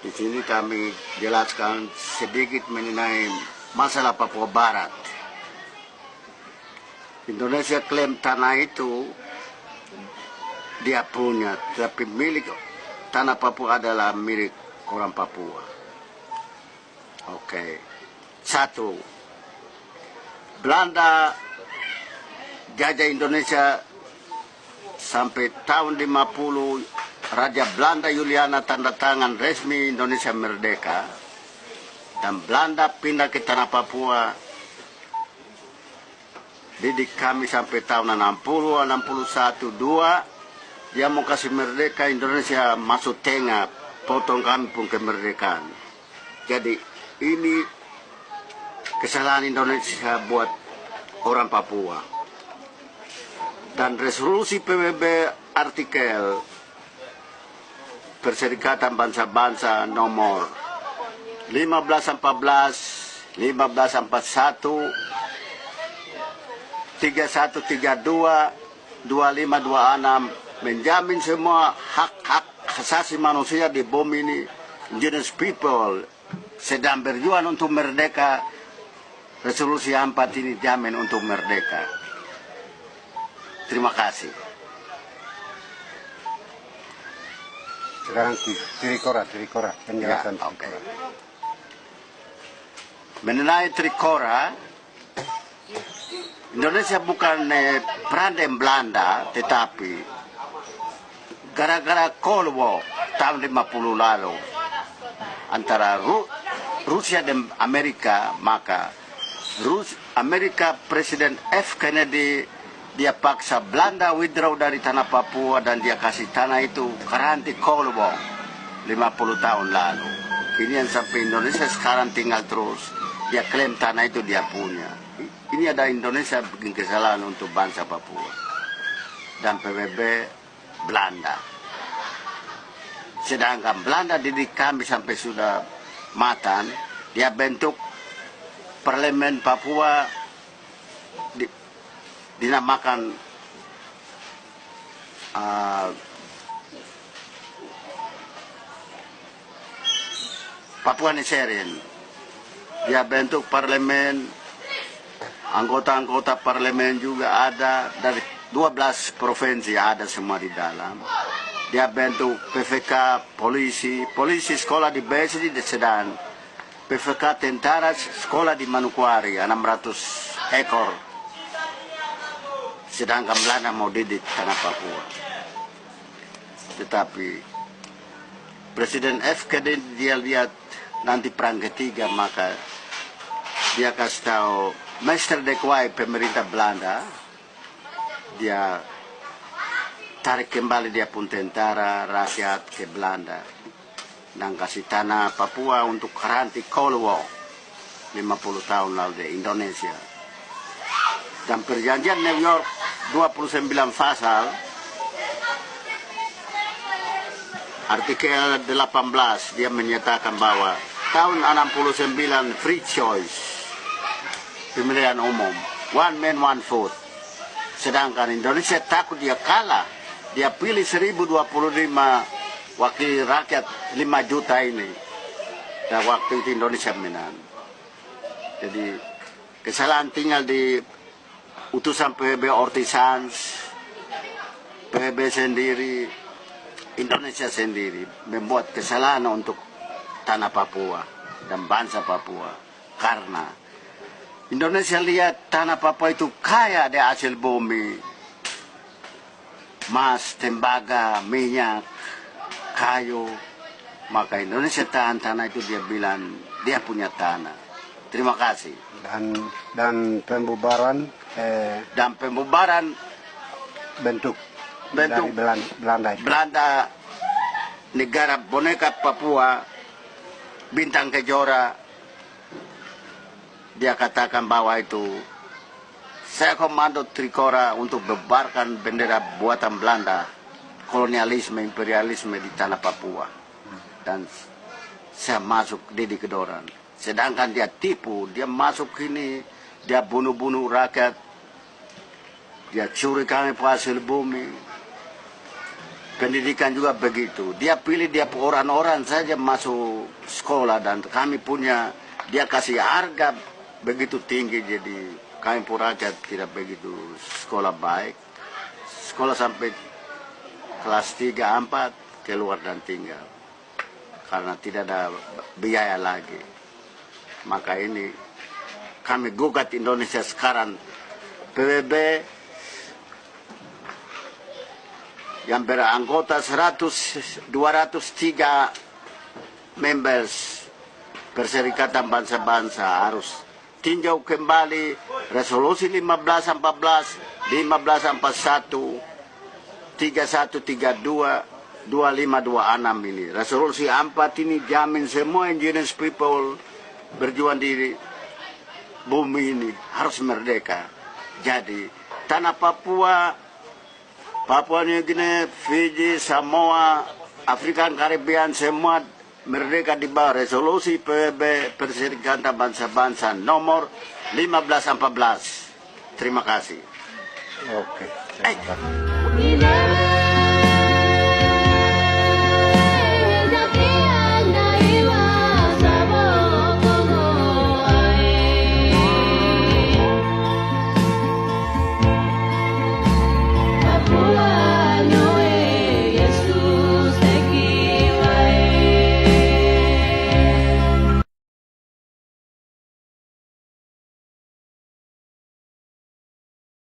Di sini kami jelaskan sedikit mengenai masalah Papua Barat. Indonesia klaim tanah itu dia punya, tapi milik tanah Papua adalah milik orang Papua. Oke. Satu, Belanda jajah Indonesia sampai tahun 50. Raja Belanda Juliana tanda tangan resmi Indonesia merdeka, dan Belanda pindah ke tanah Papua. Didik kami sampai tahun 60, 61, 2 dia mau kasih merdeka, Indonesia masuk tengah, potong kami pun kemerdekaan. Jadi ini kesalahan Indonesia buat orang Papua. Dan resolusi PBB artikel Perserikatan Bangsa-Bangsa nomor 1514, 1541, 3132, 2526 menjamin semua hak-hak asasi manusia di bumi ini. Indigenous people sedang berjuang untuk merdeka. Resolusi 4 ini jamin untuk merdeka. Terima kasih. Sekarang Trikora penjelasan Ya, okay. Mengenai Trikora, Indonesia bukan perandem Belanda, tetapi gara-gara Cold War tahun 50 lalu antara Rusia dan Amerika, maka Amerika Presiden F. Kennedy dia paksa Belanda withdraw dari tanah Papua dan dia kasih tanah itu karanti Cold War 50 tahun lalu. Ini yang sampai Indonesia sekarang tinggal terus. Dia klaim tanah itu dia punya. Ini ada Indonesia bikin kesalahan untuk bangsa Papua. Dan PBB Belanda. Sedangkan Belanda didik kami sampai sudah matang. Dia bentuk parlemen Papua dinamakan Papua Niserian. Dia bentuk parlemen, anggota-anggota parlemen juga ada dari 12 provinsi, ada semua di dalam. Dia bentuk PVK, polisi sekolah di Besi di Sedan, PVK tentara sekolah di Manokwari 600 ekor. Sedangkan Belanda mau didik tanah Papua. Tetapi Presiden F. Kennedy dia lihat nanti perang ketiga, maka dia kasih tahu Mr. de Klerk pemerintah Belanda, dia tarik kembali dia pun tentara rakyat ke Belanda dan kasih tanah Papua untuk karanti Cold War 50 tahun lalu di Indonesia. Dan perjanjian New York 29 pasal artikel 18 dia menyatakan bahwa tahun 69 free choice, pemilihan umum, one man one vote. Sedangkan Indonesia takut dia kalah, dia pilih 1025 wakil rakyat 5 juta ini, dan waktu itu Indonesia menang. Jadi kesalahan tinggal di utusan PBB Ortisans, PBB sendiri, Indonesia sendiri membuat kesalahan untuk tanah Papua dan bangsa Papua. Karena Indonesia lihat tanah Papua itu kaya di hasil bumi, emas, tembaga, minyak, kayu. Maka Indonesia tahan tanah itu, dia bilang dia punya tanah. Terima kasih. Dan pembubaran bentuk dari Belanda, negara boneka Papua, bintang kejora, dia katakan bahwa itu saya komando Trikora untuk bubarkan bendera buatan Belanda, kolonialisme, imperialisme di tanah Papua, dan saya masuk didik kedoran. Sedangkan dia tipu, dia masuk ini, dia bunuh-bunuh rakyat, dia curi kami hasil bumi. pendidikan juga begitu. Dia pilih dia orang-orang saja masuk sekolah dan kami punya dia kasih harga begitu tinggi, jadi kami pun rakyat tidak begitu sekolah baik. Sekolah sampai kelas 3, 4 keluar dan tinggal karena tidak ada biaya lagi. Maka ini kami gugat Indonesia sekarang PBB yang beranggota 203 members Perserikatan Bangsa-Bangsa harus tinjau kembali resolusi 1514, 1541, 3132, 2526 ini. Resolusi 4 ini jamin semua indigenous people berjuang di bumi ini harus merdeka. Jadi tanah Papua, Papua New Guinea, Fiji, Samoa, Afrika Karibian semua merdeka di bawah resolusi PBB Perserikatan Bangsa-Bangsa nomor 1514. Terima kasih. Oke. Eh.